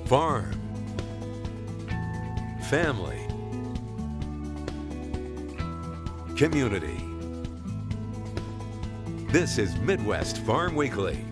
farm, family, community. This is Midwest Farm Weekly.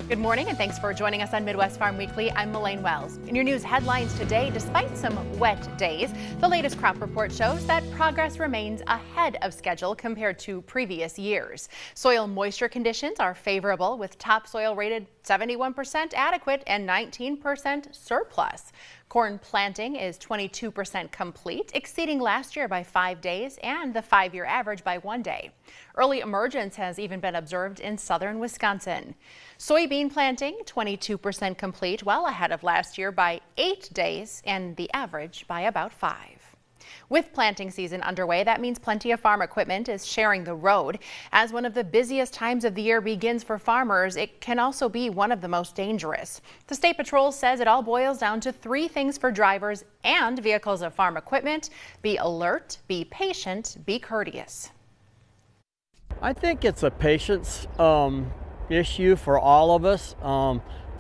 Good morning and thanks for joining us on Midwest Farm Weekly. I'm Melaine Wells. In your news headlines today, despite some wet days, the latest crop report shows that progress remains ahead of schedule compared to previous years. Soil moisture conditions are favorable with topsoil rated 71% adequate and 19% surplus. Corn planting is 22% complete, exceeding last year by 5 days and the 5-year average by 1 day. Early emergence has even been observed in southern Wisconsin. Soybean planting 22% complete, well ahead of last year by 8 days and the average by about 5. With planting season underway, that means plenty of farm equipment is sharing the road. As one of the busiest times of the year begins for farmers, it can also be one of the most dangerous. The State Patrol says it all boils down to 3 things for drivers and vehicles of farm equipment: be alert, be patient, be courteous. I think it's a patience issue for all of us.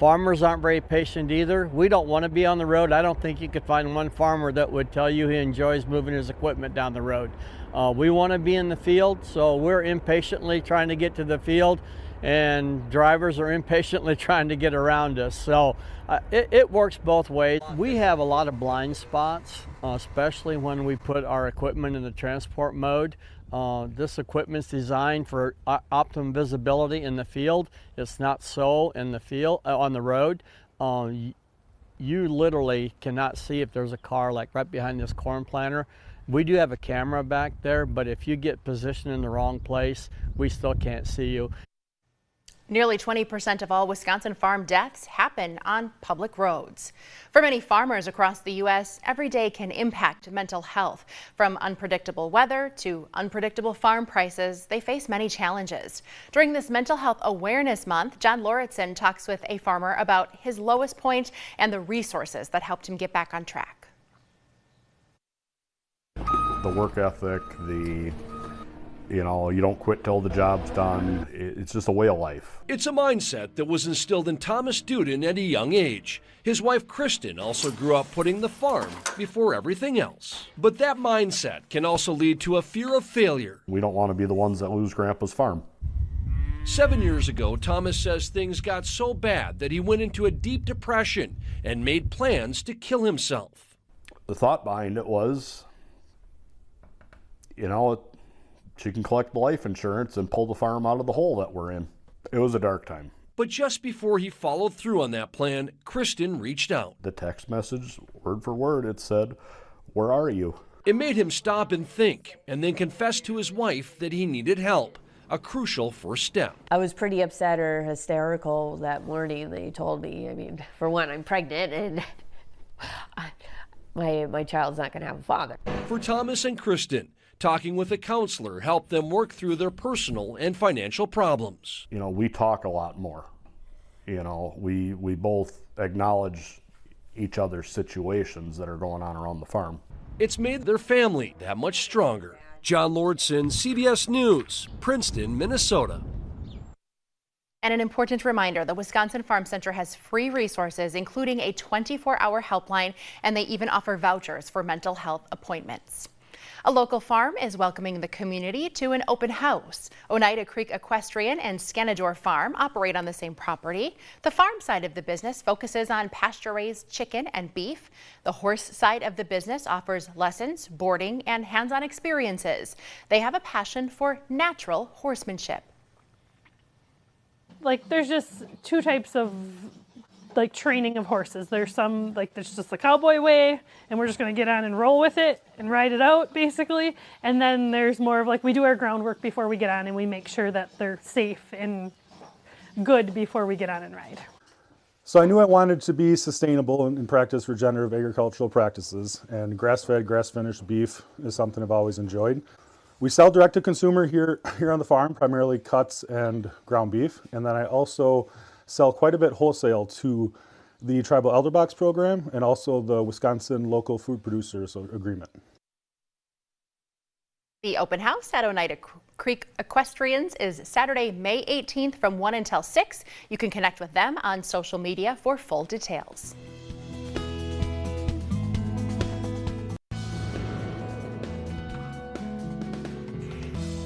Farmers aren't very patient either. We don't want to be on the road. I don't think you could find one farmer that would tell you he enjoys moving his equipment down the road. We want to be in the field, so we're impatiently trying to get to the field, and drivers are impatiently trying to get around us. So it works both ways. We have a lot of blind spots, especially when we put our equipment in the transport mode. This equipment's designed for optimum visibility in the field. It's not so in the field, on the road. You literally cannot see if there's a car like right behind this corn planter. We do have a camera back there, but if you get positioned in the wrong place, we still can't see you. Nearly 20% of all Wisconsin farm deaths happen on public roads. For many farmers across the U.S., every day can impact mental health. From unpredictable weather to unpredictable farm prices, they face many challenges. During this Mental Health Awareness Month, John Lauritsen talks with a farmer about his lowest point and the resources that helped him get back on track. The work ethic, you don't quit till the job's done. It's just a way of life. It's a mindset that was instilled in Thomas Duden at a young age. His wife Kristen also grew up putting the farm before everything else. But that mindset can also lead to a fear of failure. We don't want to be the ones that lose Grandpa's farm. 7 years ago, Thomas says things got so bad that he went into a deep depression and made plans to kill himself. The thought behind it was, she can collect the life insurance and pull the farm out of the hole that we're in. It was a dark time. But just before he followed through on that plan, Kristen reached out. The text message, word for word, it said, "Where are you?" It made him stop and think, and then confess to his wife that he needed help, a crucial first step. I was pretty upset or hysterical that morning that he told me. For one, I'm pregnant and my child's not going to have a father. For Thomas and Kristen, talking with a counselor helped them work through their personal and financial problems. We talk a lot more. We both acknowledge each other's situations that are going on around the farm. It's made their family that much stronger. John Lauritsen, CBS News, Princeton, Minnesota. And an important reminder, the Wisconsin Farm Center has free resources, including a 24-hour helpline, and they even offer vouchers for mental health appointments. A local farm is welcoming the community to an open house. Oneida Creek Equestrian and Scanador Farm operate on the same property. The farm side of the business focuses on pasture-raised chicken and beef. The horse side of the business offers lessons, boarding, and hands-on experiences. They have a passion for natural horsemanship. There's just 2 types of training of horses. There's some there's just the cowboy way, and we're just going to get on and roll with it and ride it out basically. And then there's more of we do our groundwork before we get on, and we make sure that they're safe and good before we get on and ride. So I knew I wanted to be sustainable and practice regenerative agricultural practices, and grass-fed, grass-finished beef is something I've always enjoyed. We sell direct to consumer here on the farm, primarily cuts and ground beef, and then I also sell quite a bit wholesale to the Tribal Elder Box program and also the Wisconsin Local Food Producers Agreement. The open house at Oneida Creek Equestrians is Saturday, May 18th from 1 until 6. You can connect with them on social media for full details.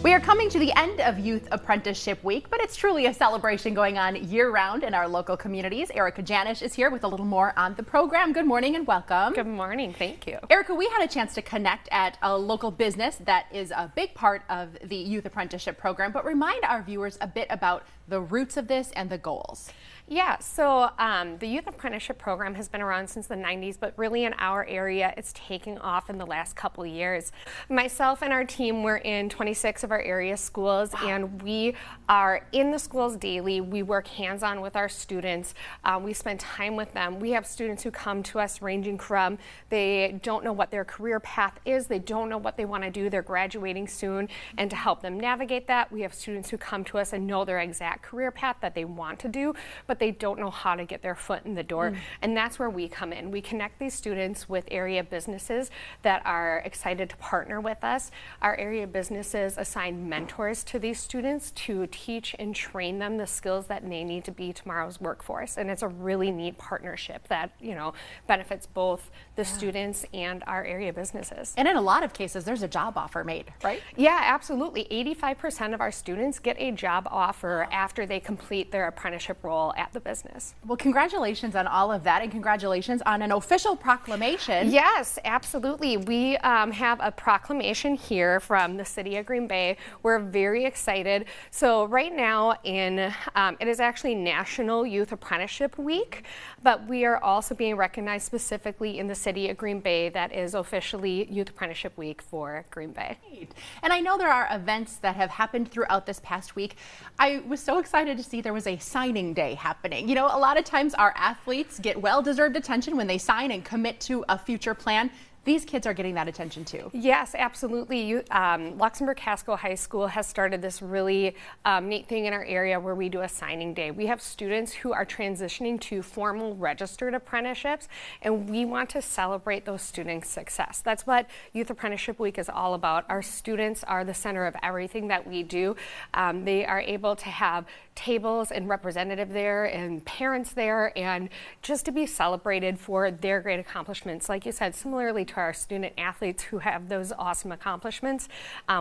We are coming to the end of Youth Apprenticeship Week, but it's truly a celebration going on year-round in our local communities. Erica Janish is here with a little more on the program. Good morning and welcome. Good morning. Thank you. Erica, we had a chance to connect at a local business that is a big part of the Youth Apprenticeship program, but remind our viewers a bit about the roots of this and the goals. Yeah, so the Youth Apprenticeship Program has been around since the 90s, but really in our area, it's taking off in the last couple of years. Myself and our team, we're in 26 of our area schools, and we are in the schools daily. We work hands-on with our students. We spend time with them. We have students who come to us ranging from they don't know what their career path is, they don't know what they want to do, they're graduating soon, and to help them navigate that, we have students who come to us and know their exact career path that they want to do, but they don't know how to get their foot in the door. And that's where we come in. We connect these students with area businesses that are excited to partner with us. Our area businesses assign mentors to these students to teach and train them the skills that they need to be tomorrow's workforce. And it's a really neat partnership that, you know, benefits both the students and our area businesses. And in a lot of cases, there's a job offer made, right? Yeah, absolutely. 85% of our students get a job offer after they complete their apprenticeship role at the business. Well, congratulations on all of that, and congratulations on an official proclamation. Yes, absolutely. We have a proclamation here from the city of Green Bay. We're very excited. So right now it is actually National Youth Apprenticeship Week, but we are also being recognized specifically in the city of Green Bay. That is officially Youth Apprenticeship Week for Green Bay. And I know there are events that have happened throughout this past week. I was so excited to see there was a signing day happening. You know, a lot of times our athletes get well-deserved attention when they sign and commit to a future plan. These kids are getting that attention too. Yes, absolutely. Luxembourg-Casco High School has started this really neat thing in our area where we do a signing day. We have students who are transitioning to formal registered apprenticeships, and we want to celebrate those students' success. That's what Youth Apprenticeship Week is all about. Our students are the center of everything that we do. They are able to have tables and representative there and parents there, and just to be celebrated for their great accomplishments. Like you said, similarly to our student athletes who have those awesome accomplishments,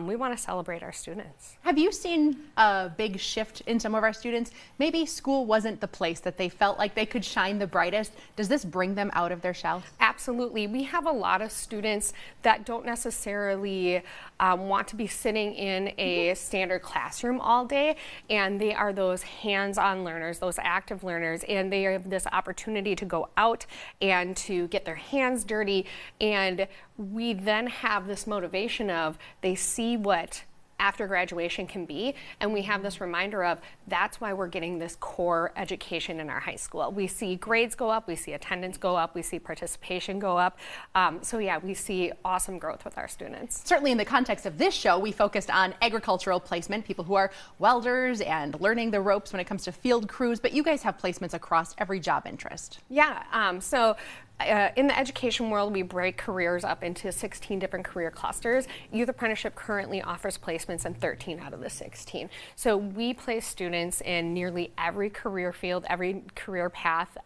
we want to celebrate our students. Have you seen a big shift in some of our students? Maybe school wasn't the place that they felt like they could shine the brightest. Does this bring them out of their shell? Absolutely. We have a lot of students that don't necessarily want to be sitting in a standard classroom all day, and they are those hands-on learners, those active learners, and they have this opportunity to go out and to get their hands dirty. And we then have this motivation of they see what after graduation can be, and we have this reminder of that's why we're getting this core education in our high school. We see grades go up, we see attendance go up, we see participation go up. So yeah, we see awesome growth with our students. Certainly in the context of this show, we focused on agricultural placement, people who are welders and learning the ropes when it comes to field crews, but you guys have placements across every job interest. Yeah, in the education world, we break careers up into 16 different career clusters. Youth Apprenticeship currently offers placements in 13 out of the 16. So we place students in nearly every career field, every career path.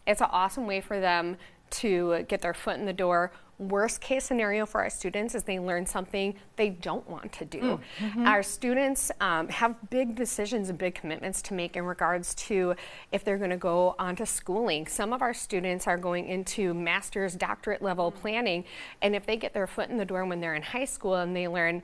It's an awesome way for them to get their foot in the door. Worst case scenario for our students is they learn something they don't want to do. Our students have big decisions and big commitments to make in regards to if they're going to go on to schooling. Some of our students are going into master's, doctorate level planning, and if they get their foot in the door when they're in high school and they learn,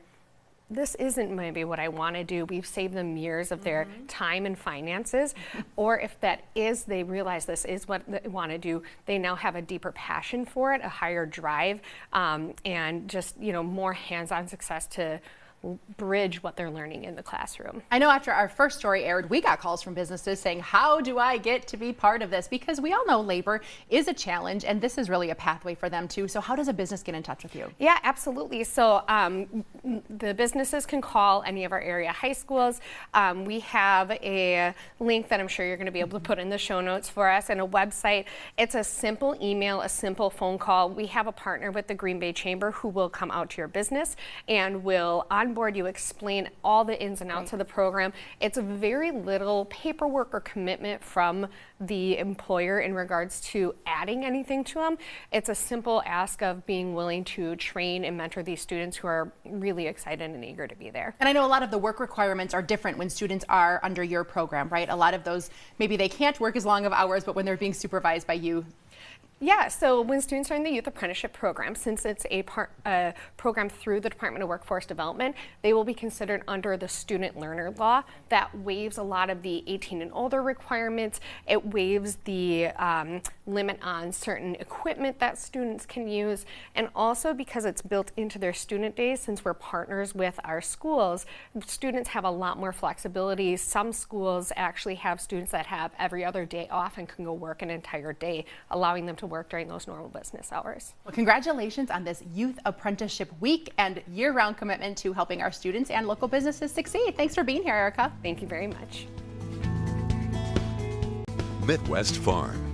this isn't maybe what I want to do, we've saved them years of their time and finances. Or if that is, they realize this is what they want to do, they now have a deeper passion for it, a higher drive, and just, you know, more hands-on success to bridge what they're learning in the classroom. I know after our first story aired, we got calls from businesses saying, how do I get to be part of this? Because we all know labor is a challenge, and this is really a pathway for them too. So how does a business get in touch with you? Yeah, absolutely. So the businesses can call any of our area high schools. We have a link that I'm sure you're going to be able to put in the show notes for us, and a website. It's a simple email, a simple phone call. We have a partner with the Green Bay Chamber who will come out to your business and will onboard you, explain all the ins and outs of the program. It's very little paperwork or commitment from the employer in regards to adding anything to them. It's a simple ask of being willing to train and mentor these students who are really excited and eager to be there. And I know a lot of the work requirements are different when students are under your program, right? A lot of those, maybe they can't work as long of hours, but when they're being supervised by you. Yeah, so when students are in the Youth Apprenticeship Program, since it's a program through the Department of Workforce Development, they will be considered under the student learner law. That waives a lot of the 18 and older requirements. It waives the limit on certain equipment that students can use. And also because it's built into their student days, since we're partners with our schools, students have a lot more flexibility. Some schools actually have students that have every other day off and can go work an entire day, allowing them to work during those normal business hours. Well, congratulations on this Youth Apprenticeship Week and year-round commitment to helping our students and local businesses succeed. Thanks for being here, Erica. Thank you very much. Midwest Farm.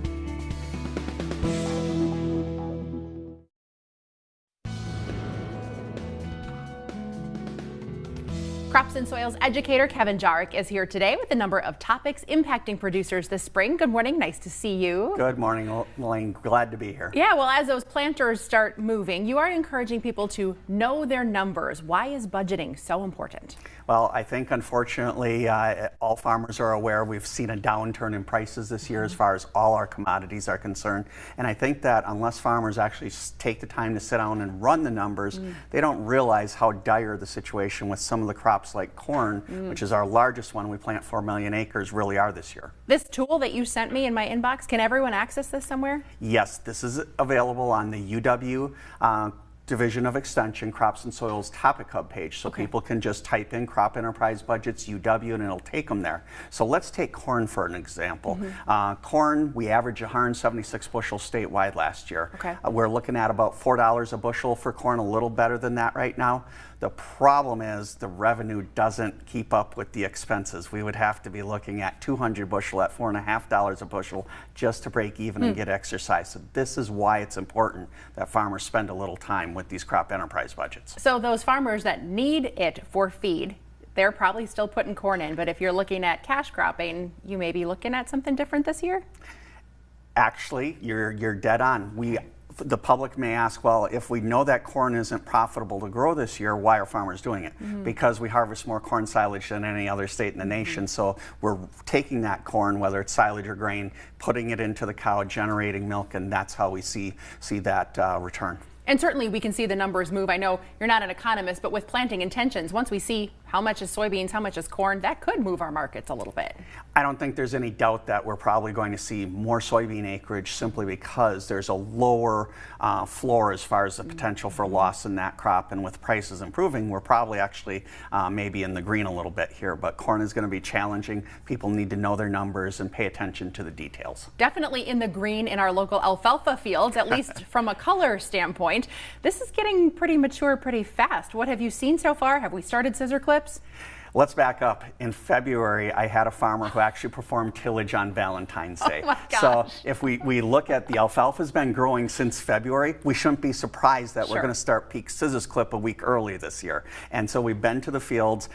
Crops and Soils educator Kevin Jarek is here today with a number of topics impacting producers this spring. Good morning. Nice to see you. Good morning, Elaine. Glad to be here. Yeah, well, as those planters start moving, you are encouraging people to know their numbers. Why is budgeting so important? Well, I think unfortunately all farmers are aware we've seen a downturn in prices this year as far as all our commodities are concerned. And I think that unless farmers actually take the time to sit down and run the numbers, they don't realize how dire the situation with some of the crops like corn, which is our largest one, we plant 4 million acres, really are this year. This tool that you sent me in my inbox, can everyone access this somewhere? Yes, this is available on the UW Division of Extension Crops and Soils Topic Hub page. So people can just type in Crop Enterprise Budgets UW and it'll take them there. So let's take corn for an example. Corn, we averaged 176 bushels statewide last year. We're looking at about $4 a bushel for corn, a little better than that right now. The problem is the revenue doesn't keep up with the expenses. We would have to be looking at 200 bushel at $4.50 a bushel just to break even and get exercise. So this is why it's important that farmers spend a little time with these crop enterprise budgets. So those farmers that need it for feed, they're probably still putting corn in, but if you're looking at cash cropping, you may be looking at something different this year? Actually, you're dead on. The public may ask, well, if we know that corn isn't profitable to grow this year, why are farmers doing it? Because we harvest more corn silage than any other state in the nation. So we're taking that corn, whether it's silage or grain, putting it into the cow, generating milk, and that's how we see that return. And certainly we can see the numbers move. I know you're not an economist, but with planting intentions, once we see how much is soybeans, how much is corn, that could move our markets a little bit. I don't think there's any doubt that we're probably going to see more soybean acreage simply because there's a lower floor as far as the potential for loss in that crop. And with prices improving, we're probably actually maybe in the green a little bit here. But corn is going to be challenging. People need to know their numbers and pay attention to the details. Definitely in the green in our local alfalfa fields, at least from a color standpoint. This is getting pretty mature pretty fast. What have you seen so far? Have we started scissor clips? Let's back up. In February, I had a farmer who actually performed tillage on Valentine's Day. Oh my gosh. So if we look at the alfalfa's been growing since February, we shouldn't be surprised that we're going to start peak scissors clip a week early this year. And so we've been to the fields.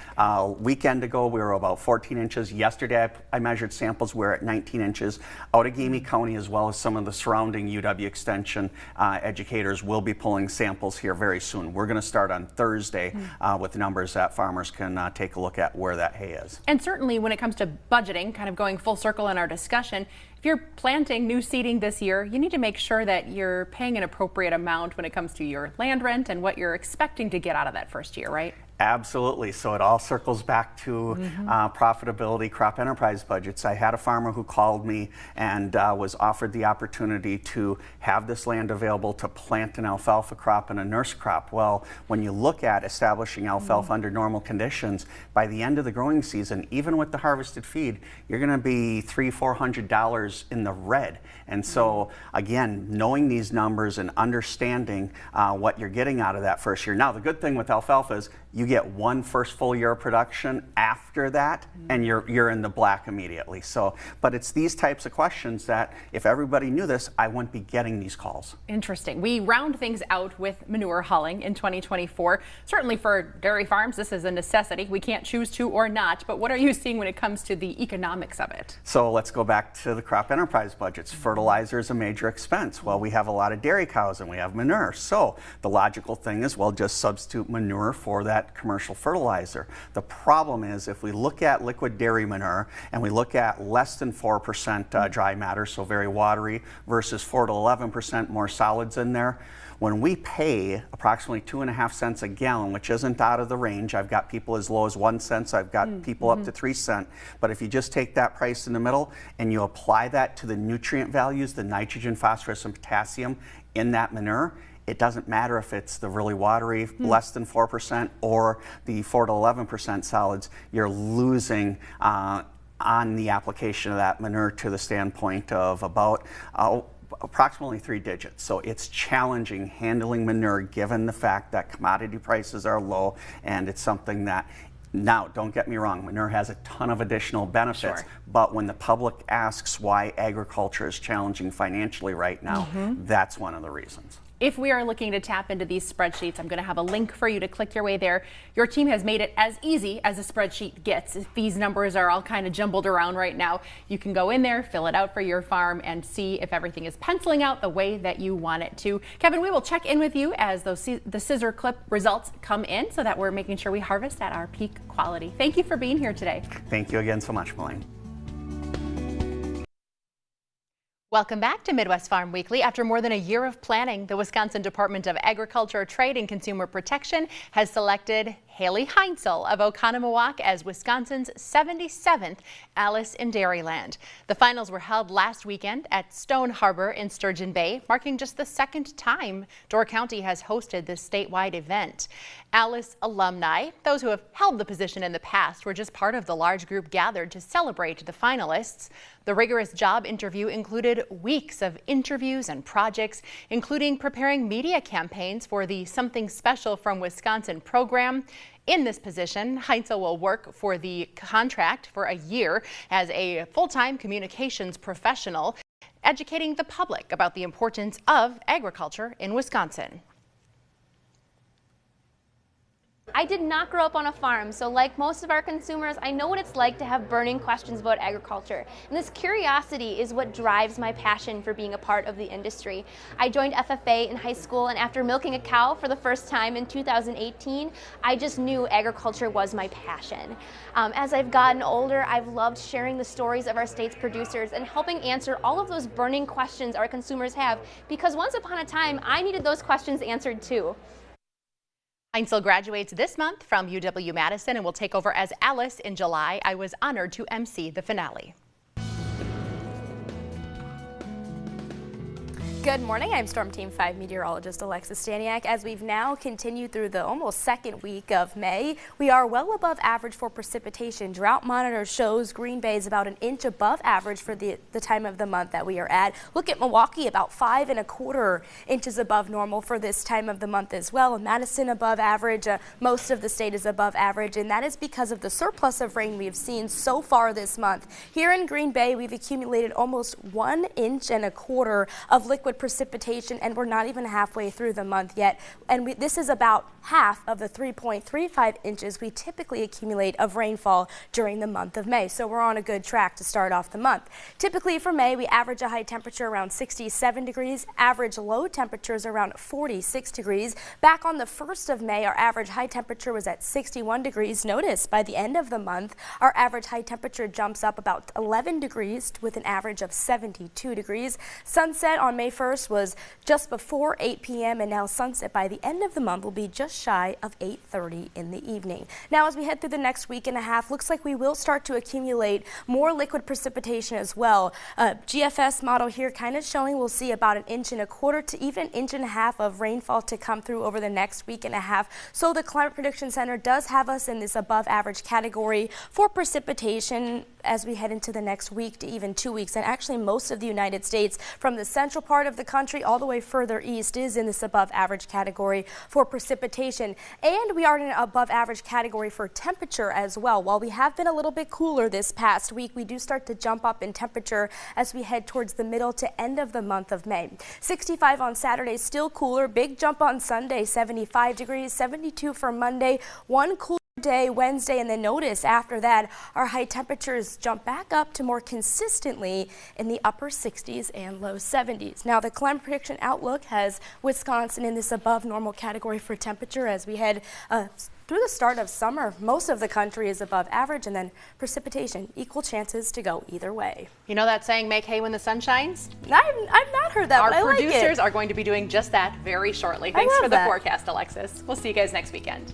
Weekend ago, we were about 14 inches. Yesterday, I measured samples. We're at 19 inches. Outagamie County, as well as some of the surrounding UW Extension educators, will be pulling samples here very soon. We're going to start on Thursday with numbers that farmers can take a look at where that hay is. And certainly when it comes to budgeting, kind of going full circle in our discussion, if you're planting new seeding this year, you need to make sure that you're paying an appropriate amount when it comes to your land rent and what you're expecting to get out of that first year, right? Absolutely. So it all circles back to profitability, crop enterprise budgets. I had a farmer who called me and was offered the opportunity to have this land available to plant an alfalfa crop and a nurse crop. Well, when you look at establishing alfalfa under normal conditions, by the end of the growing season, even with the harvested feed, you're going to be $300–400 in the red. And so, again, knowing these numbers and understanding what you're getting out of that first year. Now, the good thing with alfalfa is you get one first full year of production after that, and you're in the black immediately. So, but it's these types of questions that if everybody knew this, I wouldn't be getting these calls. Interesting. We round things out with manure hauling in 2024. Certainly for dairy farms, this is a necessity. We can't choose to or not, but what are you seeing when it comes to the economics of it? So let's go back to the crop enterprise budgets. Fertilizer is a major expense. Well, we have a lot of dairy cows and we have manure. So the logical thing is, well, just substitute manure for that commercial fertilizer. The problem is if we look at liquid dairy manure and we look at less than 4% dry matter, so very watery, versus 4 to 11% more solids in there, when we pay approximately 2.5 cents a gallon, which isn't out of the range, I've got people as low as 1 cent, I've got people up to 3 cents, but if you just take that price in the middle and you apply that to the nutrient values, the nitrogen, phosphorus, and potassium in that manure, it doesn't matter if it's the really watery, less than 4%, or the 4 to 11% solids, you're losing on the application of that manure to the standpoint of about approximately 3 digits. So it's challenging handling manure given the fact that commodity prices are low, and it's something that, now, don't get me wrong, manure has a ton of additional benefits, but when the public asks why agriculture is challenging financially right now, that's one of the reasons. If we are looking to tap into these spreadsheets, I'm going to have a link for you to click your way there. Your team has made it as easy as a spreadsheet gets. If these numbers are all kind of jumbled around right now, you can go in there, fill it out for your farm, and see if everything is penciling out the way that you want it to. Kevin, we will check in with you as the scissor clip results come in so that we're making sure we harvest at our peak quality. Thank you for being here today. Thank you again so much, Melaine. Welcome back to Midwest Farm Weekly. After more than a year of planning, the Wisconsin Department of Agriculture, Trade, and Consumer Protection has selected Haley Heinzel of Oconomowoc as Wisconsin's 77th Alice in Dairyland. The finals were held last weekend at Stone Harbor in Sturgeon Bay, marking just the second time Door County has hosted this statewide event. Alice alumni, those who have held the position in the past, were just part of the large group gathered to celebrate the finalists. The rigorous job interview included weeks of interviews and projects, including preparing media campaigns for the Something Special from Wisconsin program. In this position, Heinzel will work for the contract for a year as a full-time communications professional, educating the public about the importance of agriculture in Wisconsin. I did not grow up on a farm, so like most of our consumers, I know what it's like to have burning questions about agriculture. And this curiosity is what drives my passion for being a part of the industry. I joined FFA in high school, and after milking a cow for the first time in 2018, I just knew agriculture was my passion. As I've gotten older, I've loved sharing the stories of our state's producers and helping answer all of those burning questions our consumers have, because once upon a time, I needed those questions answered too. Heinzel graduates this month from UW-Madison and will take over as Alice in July. I was honored to MC the finale. Good morning, I'm Storm Team 5 meteorologist Alexis Staniak. As we've now continued through the almost second week of May, we are well above average for precipitation. Drought Monitor shows Green Bay is about an inch above average for the time of the month that we are at. Look at Milwaukee, about 5¼ inches above normal for this time of the month as well. Madison above average, most of the state is above average, and that is because of the surplus of rain we've seen so far this month. Here in Green Bay, we've accumulated almost 1¼ inches of liquid precipitation, and we're not even halfway through the month yet. And this is about half of the 3.35 inches we typically accumulate of rainfall during the month of May. So we're on a good track to start off the month. Typically for May, we average a high temperature around 67 degrees, average low temperatures around 46 degrees. Back on the 1st of May, our average high temperature was at 61 degrees. Notice by the end of the month, our average high temperature jumps up about 11 degrees with an average of 72 degrees. Sunset on May 1st 31st was just before 8 p.m. and now sunset by the end of the month will be just shy of 8:30 in the evening. Now as we head through the next week and a half, looks like we will start to accumulate more liquid precipitation as well. GFS model here kind of showing we'll see about 1.25 inches to even 1.5 inches of rainfall to come through over the next week and a half. So the Climate Prediction Center does have us in this above average category for precipitation as we head into the next week to even 2 weeks. And actually most of the United States from the central part of the country all the way further east is in this above average category for precipitation. And we are in an above average category for temperature as well. While we have been a little bit cooler this past week, we do start to jump up in temperature as we head towards the middle to end of the month of May. 65 on Saturday, still cooler. Big jump on Sunday, 75 degrees, 72 for Monday. One cool day Wednesday, and then notice after that our high temperatures jump back up to more consistently in the upper 60s and low 70s. Now the climate prediction outlook has Wisconsin in this above normal category for temperature as we head through the start of summer. Most of the country is above average, and then precipitation, equal chances to go either way. You know that saying, make hay when the sun shines? I've not heard that, but I like it. Our producers are going to be doing just that very shortly. Thanks for the forecast, Alexis. We'll see you guys next weekend.